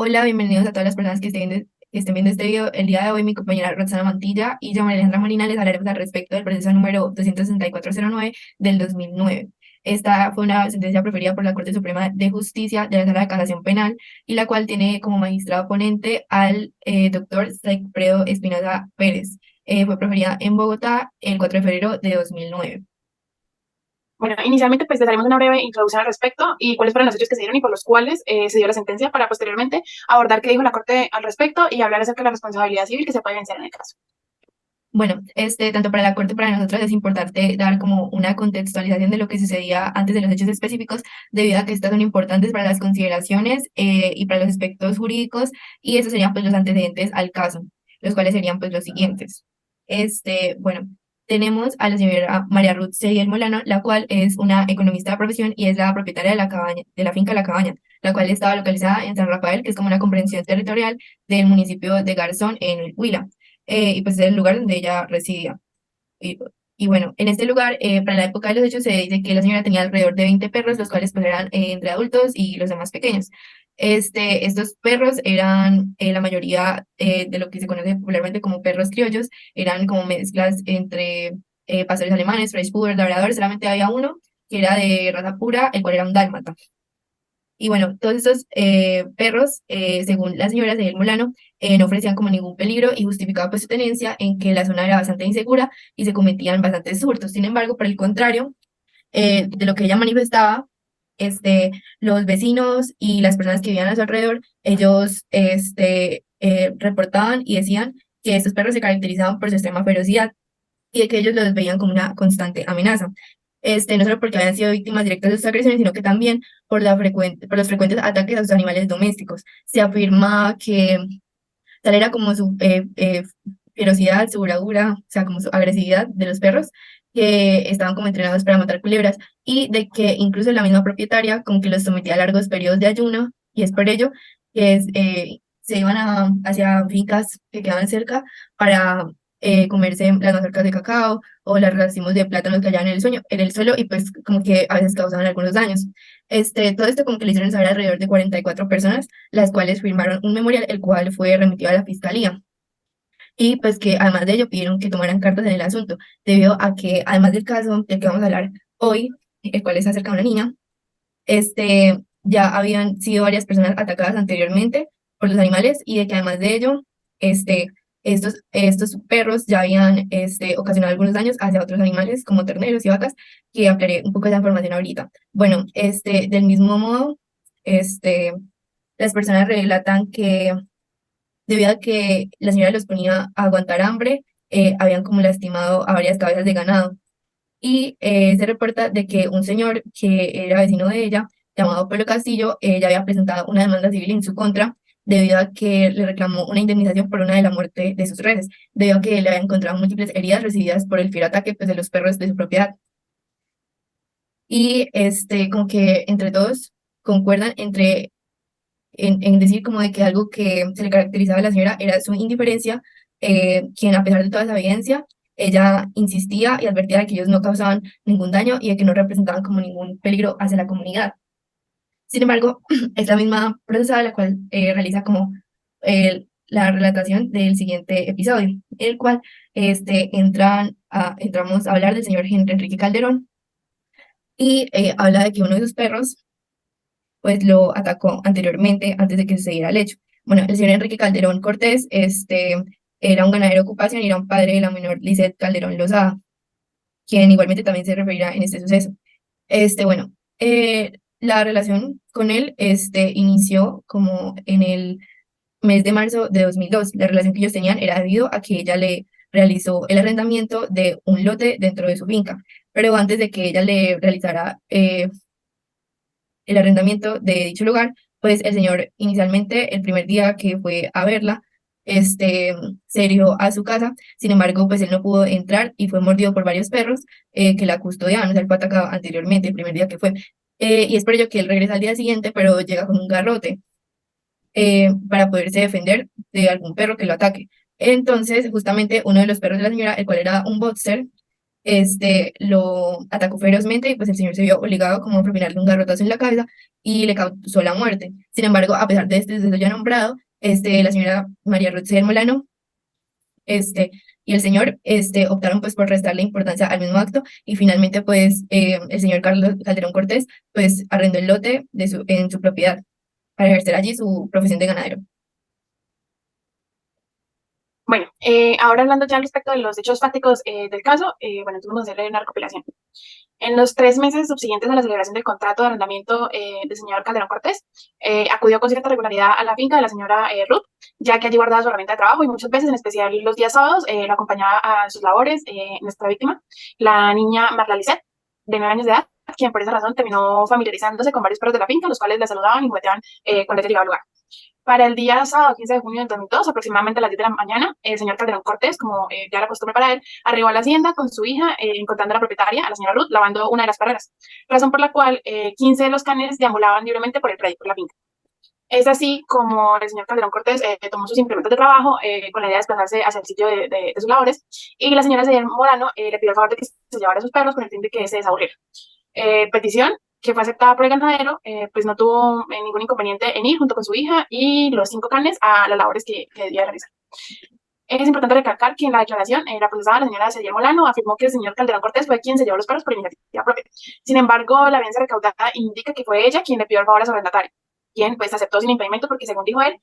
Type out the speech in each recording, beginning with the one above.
Hola, bienvenidos a todas las personas que estén viendo este video. El día de hoy mi compañera Roxana Mantilla y yo, María Alejandra Molina, les hablaremos al respecto del proceso número 26409 del 2009. Esta fue una sentencia proferida por la Corte Suprema de Justicia de la Sala de Casación Penal y la cual tiene como magistrado ponente al doctor Saicpredo Espinosa Pérez. Fue proferida en Bogotá el 4 de febrero de 2009. Bueno, inicialmente pues les daremos una breve introducción al respecto y cuáles fueron los hechos que se dieron y por los cuales se dio la sentencia para posteriormente abordar qué dijo la Corte al respecto y hablar acerca de la responsabilidad civil que se puede vencer en el caso. Bueno, tanto para la Corte como para nosotros es importante dar como una contextualización de lo que sucedía antes de los hechos específicos, debido a que estas son importantes para las consideraciones y para los aspectos jurídicos, y esos serían pues los antecedentes al caso, los cuales serían pues los siguientes. Bueno, tenemos a la señora María Ruth Seguiel Molano, la cual es una economista de profesión y es la propietaria de la cabaña, de la finca La Cabaña, la cual estaba localizada en San Rafael, que es como una comprensión territorial del municipio de Garzón en el Huila, y pues es el lugar donde ella residía. Y, y bueno, en este lugar, para la época de los hechos, se dice que la señora tenía alrededor de 20 perros, los cuales pues eran entre adultos y los demás pequeños. Estos perros eran la mayoría de lo que se conoce popularmente como perros criollos, eran como mezclas entre pastores alemanes, French Poodle, Labrador. Solamente había uno que era de raza pura, el cual era un dálmata. Y bueno, todos estos perros, según la señora Cedel Molano, no ofrecían como ningún peligro y justificaba pues su tenencia en que la zona era bastante insegura y se cometían bastantes hurtos. Sin embargo, por el contrario, de lo que ella manifestaba, los vecinos y las personas que vivían a su alrededor, ellos reportaban y decían que estos perros se caracterizaban por su extrema ferocidad y de que ellos los veían como una constante amenaza. No solo porque habían sido víctimas directas de sus agresiones, sino que también por los frecuentes ataques a sus animales domésticos. Se afirma que tal era como su ferocidad, su bravura, o sea, como su agresividad de los perros, que estaban como entrenados para matar culebras, y de que incluso la misma propietaria como que los sometía a largos periodos de ayuno, y es por ello que se iban hacia fincas que quedaban cerca para comerse las mazorcas de cacao o las racimos de plátanos que hallaban en el suelo, y pues como que a veces causaban algunos daños. Todo esto como que le hicieron saber alrededor de 44 personas, las cuales firmaron un memorial, el cual fue remitido a la fiscalía. Y pues que además de ello pidieron que tomaran cartas en el asunto, debido a que además del caso del que vamos a hablar hoy, el cual es acerca de una niña, ya habían sido varias personas atacadas anteriormente por los animales, y de que además de ello, este, estos perros ya habían ocasionado algunos daños hacia otros animales como terneros y vacas, que aclaré un poco esa información ahorita. Bueno, del mismo modo, este, las personas relatan que debido a que la señora los ponía a aguantar hambre, habían como lastimado a varias cabezas de ganado. Y se reporta de que un señor que era vecino de ella, llamado Pablo Castillo, ya había presentado una demanda civil en su contra, debido a que le reclamó una indemnización por una de la muerte de sus reses, debido a que le había encontrado múltiples heridas recibidas por el fiero ataque pues, de los perros de su propiedad. Y como que entre todos concuerdan en decir como de que algo que se le caracterizaba a la señora era su indiferencia, quien a pesar de toda esa evidencia, ella insistía y advertía de que ellos no causaban ningún daño y de que no representaban como ningún peligro hacia la comunidad. Sin embargo, es la misma procesada la cual realiza como la relatación del siguiente episodio, en el cual entramos a hablar del señor Henry Enrique Calderón, y habla de que uno de sus perros pues lo atacó anteriormente, antes de que sucediera el hecho. Bueno, el señor Enrique Calderón Cortés, era un ganadero de ocupación y era un padre de la menor Lizeth Calderón Lozada, quien igualmente también se referirá en este suceso. Bueno, la relación con él, inició como en el mes de marzo de 2002. La relación que ellos tenían era debido a que ella le realizó el arrendamiento de un lote dentro de su finca, pero antes de que ella le realizara el arrendamiento de dicho lugar, pues el señor inicialmente, el primer día que fue a verla, se dirigió a su casa. Sin embargo, pues él no pudo entrar y fue mordido por varios perros que la custodiaban. O sea, él fue atacado anteriormente, el primer día que fue. Y es por ello que él regresa al día siguiente, pero llega con un garrote para poderse defender de algún perro que lo ataque. Entonces, justamente uno de los perros de la señora, el cual era un boxer, lo atacó ferozmente y pues el señor se vio obligado como a propinarle un garrotazo en la cabeza y le causó la muerte. Sin embargo, a pesar de este suceso ya nombrado, la señora María Ruth Molano este, y el señor optaron pues por restarle importancia al mismo acto y finalmente pues el señor Carlos Calderón Cortés pues arrendó el lote en su propiedad para ejercer allí su profesión de ganadero. Bueno, ahora hablando ya al respecto de los hechos fácticos del caso, bueno, entonces vamos a hacerle una recopilación. En los 3 meses subsiguientes a la celebración del contrato de arrendamiento del señor Calderón Cortés, acudió con cierta regularidad a la finca de la señora Ruth, ya que allí guardaba su herramienta de trabajo y muchas veces, en especial los días sábados, la acompañaba a sus labores nuestra víctima, la niña Marla Lisset, de 9 años de edad, quien por esa razón terminó familiarizándose con varios perros de la finca, los cuales la saludaban y jugueteaban cuando ella llegaba al lugar. Para el día sábado 15 de junio del 2002, aproximadamente a las 10 de la mañana, el señor Calderón Cortés, como ya era costumbre para él, arribó a la hacienda con su hija, encontrando a la propietaria, a la señora Ruth, lavando una de las perreras, razón por la cual 15 de los canes deambulaban libremente por el predio, por la finca. Es así como el señor Calderón Cortés tomó sus implementos de trabajo con la idea de desplazarse hacia el sitio de sus labores y la señora Cedel Morano le pidió el favor de que se llevara a sus perros con el fin de que se desaburriera. Petición que fue aceptada por el ganadero, pues no tuvo ningún inconveniente en ir junto con su hija y los 5 canes a las labores que debía realizar. Es importante recalcar que en la declaración, la procesada, la señora Cediel Molano, afirmó que el señor Calderón Cortés fue quien se llevó los perros por iniciativa propia. Sin embargo, la evidencia recaudada indica que fue ella quien le pidió el favor a su arrendatario, quien pues aceptó sin impedimento porque, según dijo él,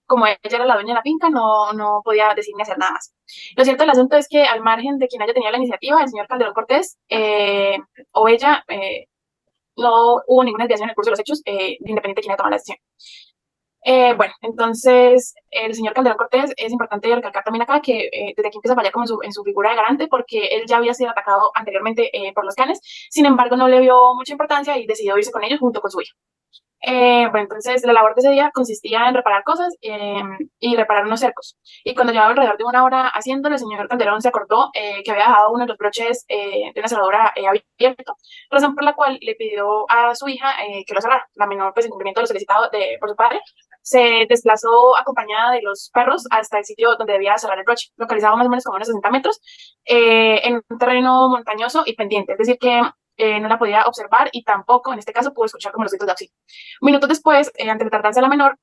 como ella era la dueña de la finca, no podía decir ni hacer nada más. Lo cierto del asunto es que, al margen de quien haya tenido la iniciativa, el señor Calderón Cortés o ella, no hubo ninguna desviación en el curso de los hechos, independiente de quién haya tomado la decisión. Bueno, entonces el señor Calderón Cortés, es importante recalcar también acá que desde aquí empieza a fallar como en su figura de garante, porque él ya había sido atacado anteriormente por los canes. Sin embargo, no le vio mucha importancia y decidió irse con ellos junto con su hija. Bueno, entonces la labor de ese día consistía en reparar cosas y reparar unos cercos. Y cuando llevaba alrededor de 1 hora haciéndolo, el señor Calderón se acordó que había dejado uno de los broches de una cerradura abierto, razón por la cual le pidió a su hija que lo cerrara. La menor, pues en cumplimiento de lo solicitado por su padre, se desplazó acompañada de los perros hasta el sitio donde debía cerrar el broche, localizado más o menos como unos 60 metros, en un terreno montañoso y pendiente, es decir que no la podía observar y tampoco, en este caso, pudo escuchar como los gritos de auxilio. Minutos después, ante la tardanza de la menor,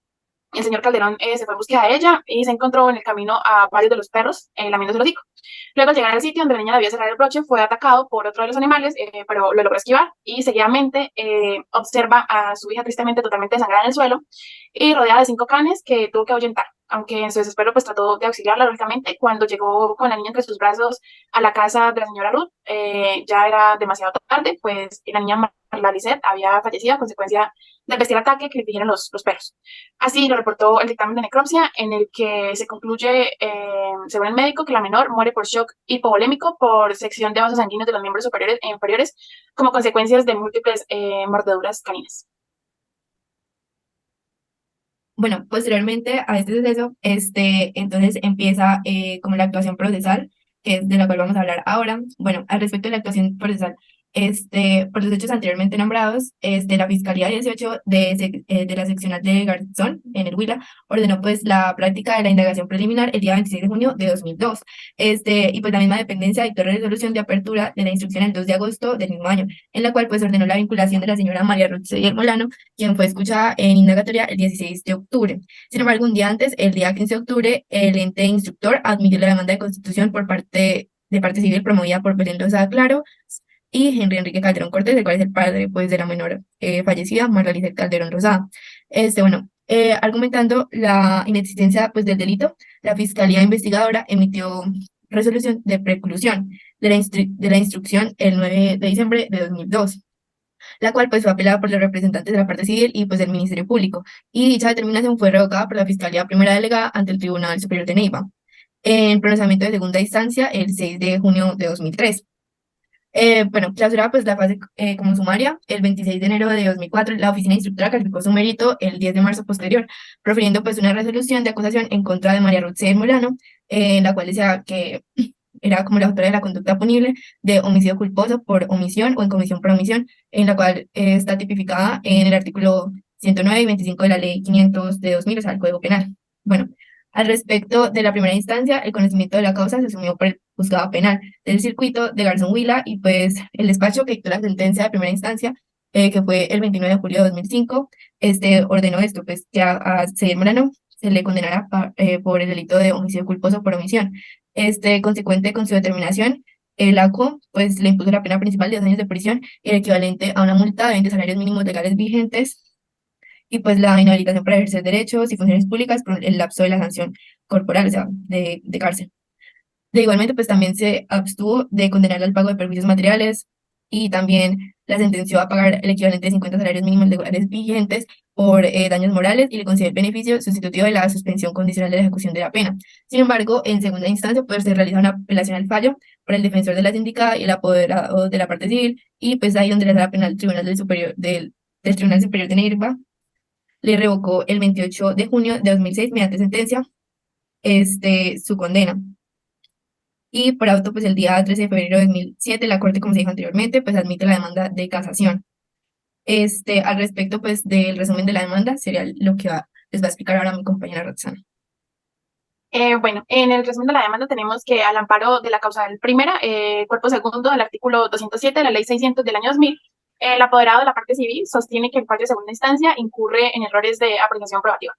el señor Calderón se fue en búsqueda de ella y se encontró en el camino a varios de los perros lamiéndose el hocico. Luego, al llegar al sitio donde la niña debía cerrar el broche, fue atacado por otro de los animales, pero lo logró esquivar y seguidamente observa a su hija tristemente totalmente desangrada en el suelo y rodeada de 5 canes que tuvo que ahuyentar. Aunque en su desespero pues trató de auxiliarla, lógicamente, cuando llegó con la niña entre sus brazos a la casa de la señora Ruth, ya era demasiado tarde, pues la niña Marla Lisset había fallecido a consecuencia del bestial ataque que le infligieron los perros. Así lo reportó el dictamen de necropsia, en el que se concluye, según el médico, que la menor muere por shock hipovolémico por sección de vasos sanguíneos de los miembros superiores e inferiores como consecuencias de múltiples mordeduras caninas. Bueno, posteriormente a este suceso, entonces empieza como la actuación procesal, que es de la cual vamos a hablar ahora. Bueno, al respecto de la actuación procesal, por los hechos anteriormente nombrados, la Fiscalía 18 de la seccional de Garzón, en el Huila, ordenó pues la práctica de la indagación preliminar el día 26 de junio de 2002. Y pues la misma dependencia dictó la resolución de apertura de la instrucción el 2 de agosto del mismo año, en la cual pues ordenó la vinculación de la señora María Ruth Cediel Molano, quien fue escuchada en indagatoria el 16 de octubre. Sin embargo, un día antes, el día 15 de octubre, el ente instructor admitió la demanda de constitución de parte civil promovida por Belén Lozada Claro y Henry Enrique Calderón Cortés, el cual es el padre pues, de la menor fallecida, Marla Lisset Calderón Rosada. Bueno, argumentando la inexistencia pues, del delito, la Fiscalía Investigadora emitió resolución de preclusión de la instrucción el 9 de diciembre de 2002, la cual pues fue apelada por los representantes de la parte civil y pues del Ministerio Público, y dicha determinación fue revocada por la Fiscalía Primera Delegada ante el Tribunal Superior de Neiva, en pronunciamiento de segunda instancia el 6 de junio de 2003. Bueno, clausurada pues la fase como sumaria, el 26 de enero de 2004, la oficina instructora calificó su mérito el 10 de marzo posterior, profiriendo pues una resolución de acusación en contra de María Ruth Cedel Molano, en la cual decía que era como la autora de la conducta punible de homicidio culposo por omisión o en comisión por omisión, en la cual está tipificada en el artículo 109 y 25 de la Ley 500 de 2000, o sea, el Código Penal. Bueno, al respecto de la primera instancia, el conocimiento de la causa se asumió por el Juzgado Penal del Circuito de Garzón Huila, y pues el despacho que dictó la sentencia de primera instancia, que fue el 29 de julio de 2005, ordenó esto, pues que a Cediel Morano se le condenara por el delito de homicidio culposo por omisión. Consecuente con su determinación, el ACO pues le impuso la pena principal de 2 años de prisión, el equivalente a una multa de 20 salarios mínimos legales vigentes, y pues la inhabilitación para ejercer derechos y funciones públicas por el lapso de la sanción corporal, o sea, de cárcel. De igualmente, pues también se abstuvo de condenar al pago de perjuicios materiales, y también la sentenció a pagar el equivalente de 50 salarios mínimos legales vigentes por daños morales, y le concedió el beneficio sustitutivo de la suspensión condicional de la ejecución de la pena. Sin embargo, en segunda instancia, pues se realiza una apelación al fallo por el defensor de la sindicada y el apoderado de la parte civil, y pues ahí donde la sala penal Tribunal del Tribunal Superior de Neiva le revocó el 28 de junio de 2006 mediante sentencia su condena. Y por auto, pues el día 13 de febrero de 2007, la Corte, como se dijo anteriormente, pues admite la demanda de casación. Al respecto, pues del resumen de la demanda, sería lo que les va a explicar ahora mi compañera Roxana. Bueno, en el resumen de la demanda tenemos que al amparo de la causal primera, cuerpo segundo del artículo 207 de la ley 600 del año 2000, el apoderado de la parte civil sostiene que el fallo de segunda instancia incurre en errores de apreciación probativa.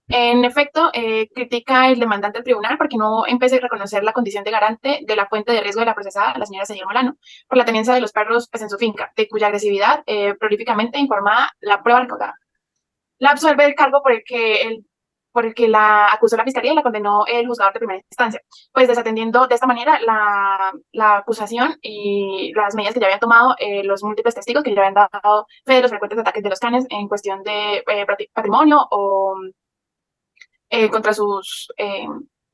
En efecto, critica el demandante al tribunal porque no empecé a reconocer la condición de garante de la fuente de riesgo de la procesada, la señora Cediel Molano, por la tenencia de los perros pues, en su finca, de cuya agresividad prolíficamente informada la prueba recaudada. La absuelve del cargo por el que la acusó la fiscalía y la condenó el juzgador de primera instancia, pues desatendiendo de esta manera la acusación y las medidas que ya habían tomado los múltiples testigos que ya habían dado fe de los frecuentes ataques de los canes en cuestión de patrimonio o contra sus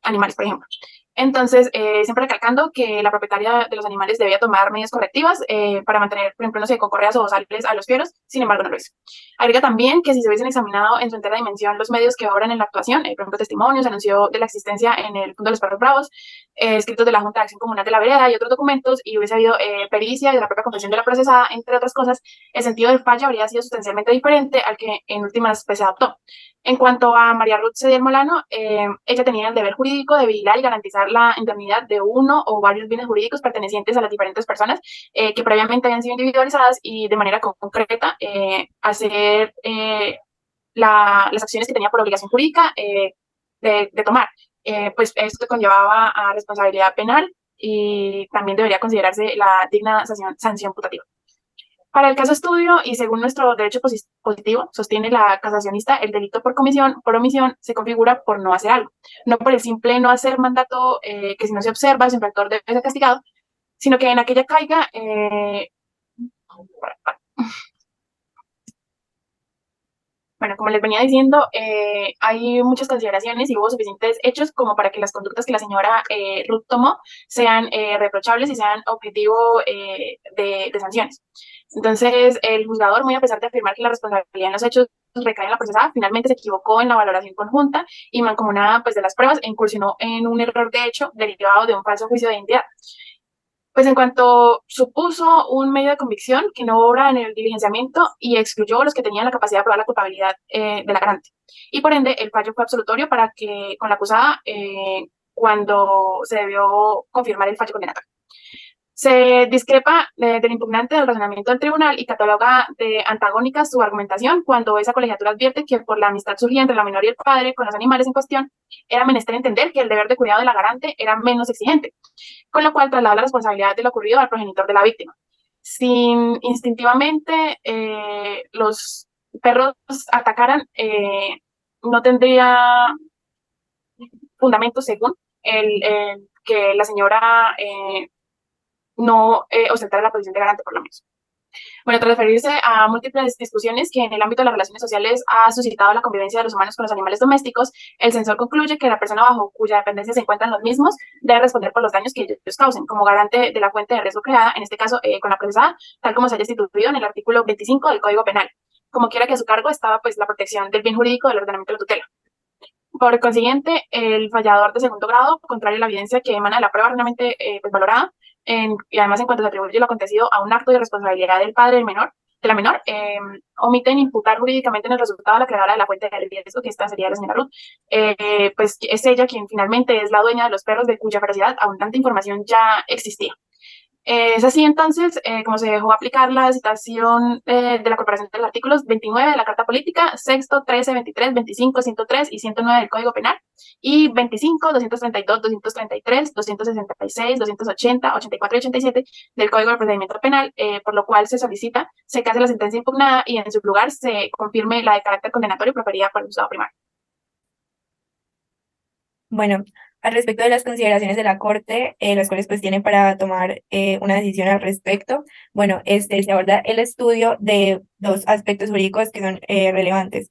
animales, por ejemplo. Entonces, siempre recalcando que la propietaria de los animales debía tomar medidas correctivas para mantener, por ejemplo, no sé, con correas o bozales a los fieros, sin embargo, no lo hizo. Agrega también que si se hubiesen examinado en su entera dimensión los medios que obran en la actuación, por ejemplo, testimonios, anunció de la existencia en el Fondo de los Perros Bravos, escritos de la Junta de Acción Comunal de la Vereda y otros documentos, y hubiese habido pericia de la propia confesión de la procesada, entre otras cosas, el sentido del fallo habría sido sustancialmente diferente al que en últimas pues, se adoptó. En cuanto a María Ruth Cediel Molano, ella tenía el deber jurídico de vigilar y garantizar la indemnidad de uno o varios bienes jurídicos pertenecientes a las diferentes personas que previamente habían sido individualizadas y de manera concreta hacer las acciones que tenía por obligación jurídica de tomar. Pues esto conllevaba a responsabilidad penal y también debería considerarse la digna sanción putativa. Para el caso estudio, y según nuestro derecho positivo, sostiene la casacionista, el delito por omisión se configura por no hacer algo, no por el simple no hacer mandato que si no se observa, su infractor debe ser castigado, sino que en aquella caiga bueno, como les venía diciendo, hay muchas consideraciones y hubo suficientes hechos como para que las conductas que la señora Ruth tomó sean reprochables y sean objetivo de sanciones. Entonces, el juzgador, muy a pesar de afirmar que la responsabilidad en los hechos recae en la procesada, finalmente se equivocó en la valoración conjunta y mancomunada pues, de las pruebas e incursionó en un error de hecho derivado de un falso juicio de identidad. Pues en cuanto supuso un medio de convicción que no obra en el diligenciamiento y excluyó a los que tenían la capacidad de probar la culpabilidad de la garante. Y por ende, el fallo fue absolutorio para que con la acusada cuando se debió confirmar el fallo condenatorio. Se discrepa del impugnante del razonamiento del tribunal y cataloga de antagónica su argumentación cuando esa colegiatura advierte que por la amistad surgida entre la menor y el padre con los animales en cuestión, era menester entender que el deber de cuidado de la garante era menos exigente, con lo cual traslada la responsabilidad de lo ocurrido al progenitor de la víctima. Si instintivamente los perros atacaran, no tendría fundamento según que la señora no ostentara la posición de garante por lo menos. Bueno, tras referirse a múltiples discusiones que en el ámbito de las relaciones sociales ha suscitado la convivencia de los humanos con los animales domésticos, el censor concluye que la persona bajo cuya dependencia se encuentran los mismos debe responder por los daños que ellos causen, como garante de la fuente de riesgo creada, en este caso con la procesada, tal como se haya instituido en el artículo 25 del Código Penal. Como quiera que a su cargo estaba pues la protección del bien jurídico del ordenamiento de la tutela. Por consiguiente, el fallador de segundo grado, contrario a la evidencia que emana de la prueba realmente pues, valorada, y además en cuanto se atribuye lo acontecido a un acto de responsabilidad del padre del menor, de la menor, omiten imputar jurídicamente en el resultado a la creadora de la fuente de riesgo, que esta sería la señora Ruth, pues es ella quien finalmente es la dueña de los perros de cuya ferocidad abundante información ya existía. Es así entonces como se dejó aplicar la citación de la Corporación de los artículos 29 de la Carta Política, sexto, 13, 23, 25, 103 y 109 del Código Penal, y 25, 232, 233, 266, 280, 84 y 87 del Código de Procedimiento Penal, por lo cual se solicita se case la sentencia impugnada y en su lugar se confirme la de carácter condenatorio proferida por el juzgado primario. Bueno, al respecto de las consideraciones de la Corte, las cuales pues tienen para tomar una decisión al respecto, bueno, se aborda el estudio de dos aspectos jurídicos que son relevantes.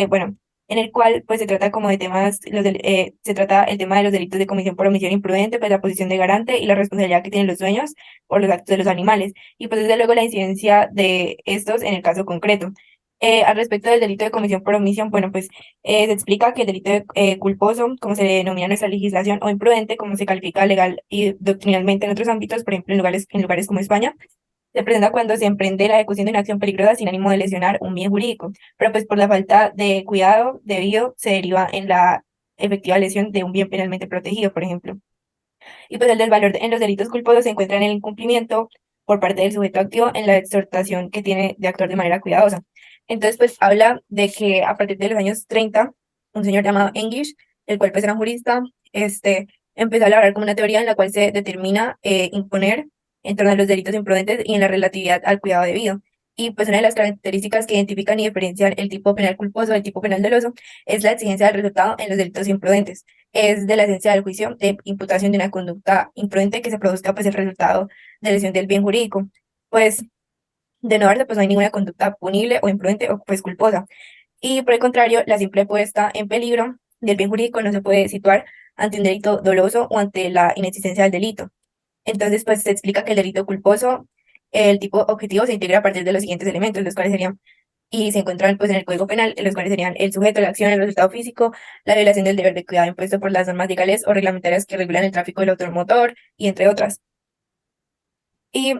Bueno, en el cual pues se trata como de temas, se trata el tema de los delitos de comisión por omisión imprudente, pues la posición de garante y la responsabilidad que tienen los dueños por los actos de los animales, y pues desde luego la incidencia de estos en el caso concreto. Al respecto del delito de comisión por omisión, bueno, pues se explica que el delito culposo, como se le denomina en nuestra legislación, o imprudente, como se califica legal y doctrinalmente en otros ámbitos, por ejemplo, en lugares como España, se presenta cuando se emprende la ejecución de una acción peligrosa sin ánimo de lesionar un bien jurídico, pero pues por la falta de cuidado debido se deriva en la efectiva lesión de un bien penalmente protegido, por ejemplo. Y pues el del valor en los delitos culposos se encuentra en el incumplimiento por parte del sujeto activo en la exhortación que tiene de actuar de manera cuidadosa. Entonces, pues habla de que a partir de los años 30, un señor llamado English, el cual pues era un jurista, empezó a elaborar como una teoría en la cual se determina imponer en torno a los delitos imprudentes y en la relatividad al cuidado debido. Y pues una de las características que identifican y diferencian el tipo penal culposo del tipo penal doloso es la exigencia del resultado en los delitos imprudentes. Es de la esencia del juicio de imputación de una conducta imprudente que se produzca pues el resultado de lesión del bien jurídico. Pues de no darse, pues no hay ninguna conducta punible o imprudente o pues culposa. Y por el contrario, la simple puesta en peligro del bien jurídico no se puede situar ante un delito doloso o ante la inexistencia del delito. Entonces, pues se explica que el delito culposo, el tipo objetivo se integra a partir de los siguientes elementos, los cuales serían, y se encuentran pues en el Código Penal, los cuales serían el sujeto, la acción, el resultado físico, la violación del deber de cuidado impuesto por las normas legales o reglamentarias que regulan el tráfico del automotor, y entre otras. Y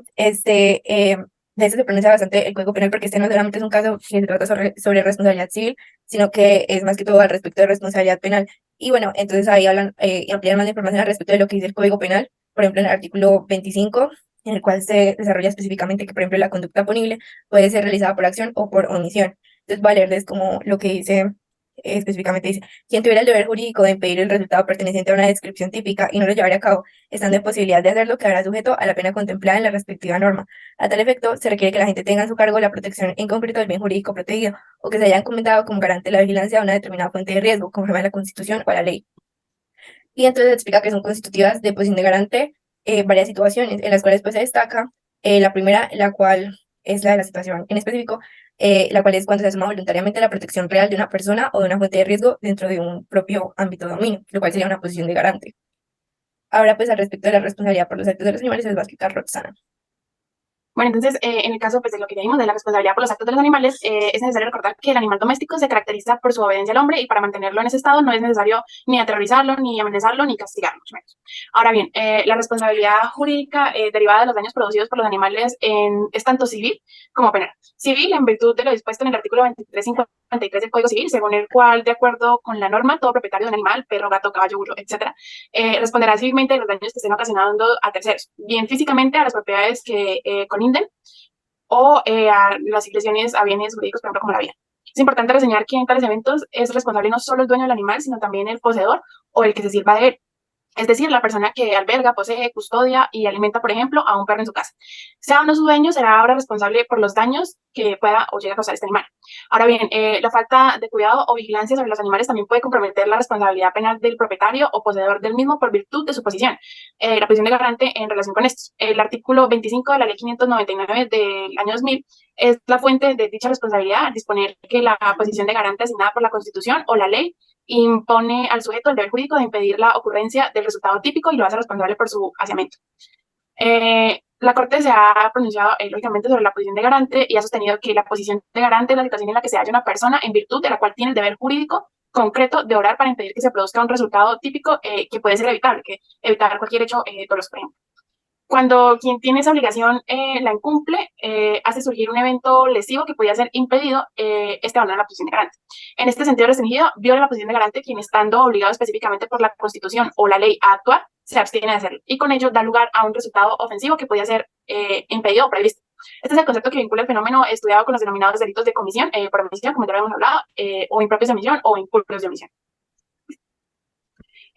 de eso se pronuncia bastante el Código Penal porque este no solamente es un caso que se trata sobre responsabilidad civil, sino que es más que todo al respecto de responsabilidad penal. Y bueno, entonces ahí hablan y amplían más la información al respecto de lo que dice el Código Penal, por ejemplo, en el artículo 25, en el cual se desarrolla específicamente que, por ejemplo, la conducta punible puede ser realizada por acción o por omisión. Entonces, va a leerles como lo que dice, específicamente dice, quien tuviera el deber jurídico de impedir el resultado perteneciente a una descripción típica y no lo llevaría a cabo, estando en posibilidad de hacerlo, quedará sujeto a la pena contemplada en la respectiva norma. A tal efecto, se requiere que la gente tenga a su cargo la protección en concreto del bien jurídico protegido, o que se haya encomendado como garante de la vigilancia de una determinada fuente de riesgo, conforme a la Constitución o a la ley. Y entonces explica que son constitutivas de posición de garante varias situaciones, en las cuales pues se destaca la primera, la cual es la de la situación en específico, la cual es cuando se asuma voluntariamente la protección real de una persona o de una fuente de riesgo dentro de un propio ámbito de dominio, lo cual sería una posición de garante. Ahora, pues al respecto de la responsabilidad por los actos de los animales, les va a explicar Roxana. Bueno, entonces, en el caso pues, de lo que ya vimos de la responsabilidad por los actos de los animales, es necesario recordar que el animal doméstico se caracteriza por su obediencia al hombre y para mantenerlo en ese estado no es necesario ni aterrorizarlo, ni amenazarlo, ni castigarlo, mucho menos. Ahora bien, la responsabilidad jurídica derivada de los daños producidos por los animales es tanto civil como penal. Civil, en virtud de lo dispuesto en el artículo 2353 del Código Civil, según el cual, de acuerdo con la norma, todo propietario de un animal, perro, gato, caballo, burro, etc., responderá civilmente de los daños que estén ocasionando a terceros, bien físicamente a las propiedades que coinciden o a las lesiones a bienes jurídicos, por ejemplo, como la vida. Es importante reseñar que en tales eventos es responsable no solo el dueño del animal, sino también el poseedor o el que se sirva de él. Es decir, la persona que alberga, posee, custodia y alimenta, por ejemplo, a un perro en su casa. Sea o no su dueño, será ahora responsable por los daños que pueda o llegue a causar este animal. Ahora bien, la falta de cuidado o vigilancia sobre los animales también puede comprometer la responsabilidad penal del propietario o poseedor del mismo por virtud de su posición. La posición de garante en relación con esto. El artículo 25 de la Ley 599 del año 2000 es la fuente de dicha responsabilidad, disponer que la posición de garante asignada por la Constitución o la ley impone al sujeto el deber jurídico de impedir la ocurrencia del resultado típico y lo hace responsable por su aseamiento. La Corte se ha pronunciado, lógicamente, sobre la posición de garante y ha sostenido que la posición de garante es la situación en la que se halla una persona en virtud de la cual tiene el deber jurídico concreto de obrar para impedir que se produzca un resultado típico que puede ser evitable, que evitar cualquier hecho doloso, por ejemplo. Cuando quien tiene esa obligación la incumple, hace surgir un evento lesivo que podía ser impedido, este abandona la posición de garante. En este sentido restringido, viola la posición de garante quien, estando obligado específicamente por la Constitución o la ley a actuar, se abstiene de hacerlo, y con ello da lugar a un resultado ofensivo que podía ser impedido o previsto. Este es el concepto que vincula el fenómeno estudiado con los denominados delitos de comisión, por omisión, como ya lo hemos hablado, o impropios de omisión o inculpos de omisión.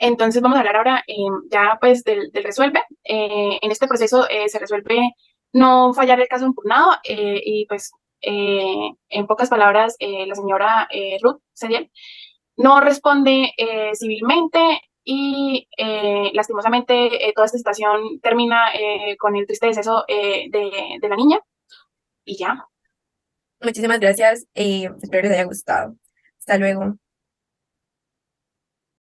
Entonces vamos a hablar ahora ya pues del resuelve. En este proceso se resuelve no fallar el caso impugnado, y pues en pocas palabras la señora Ruth Sediel no responde civilmente, y lastimosamente toda esta situación termina con el triste deceso de la niña, y ya. Muchísimas gracias, espero les haya gustado. Hasta luego.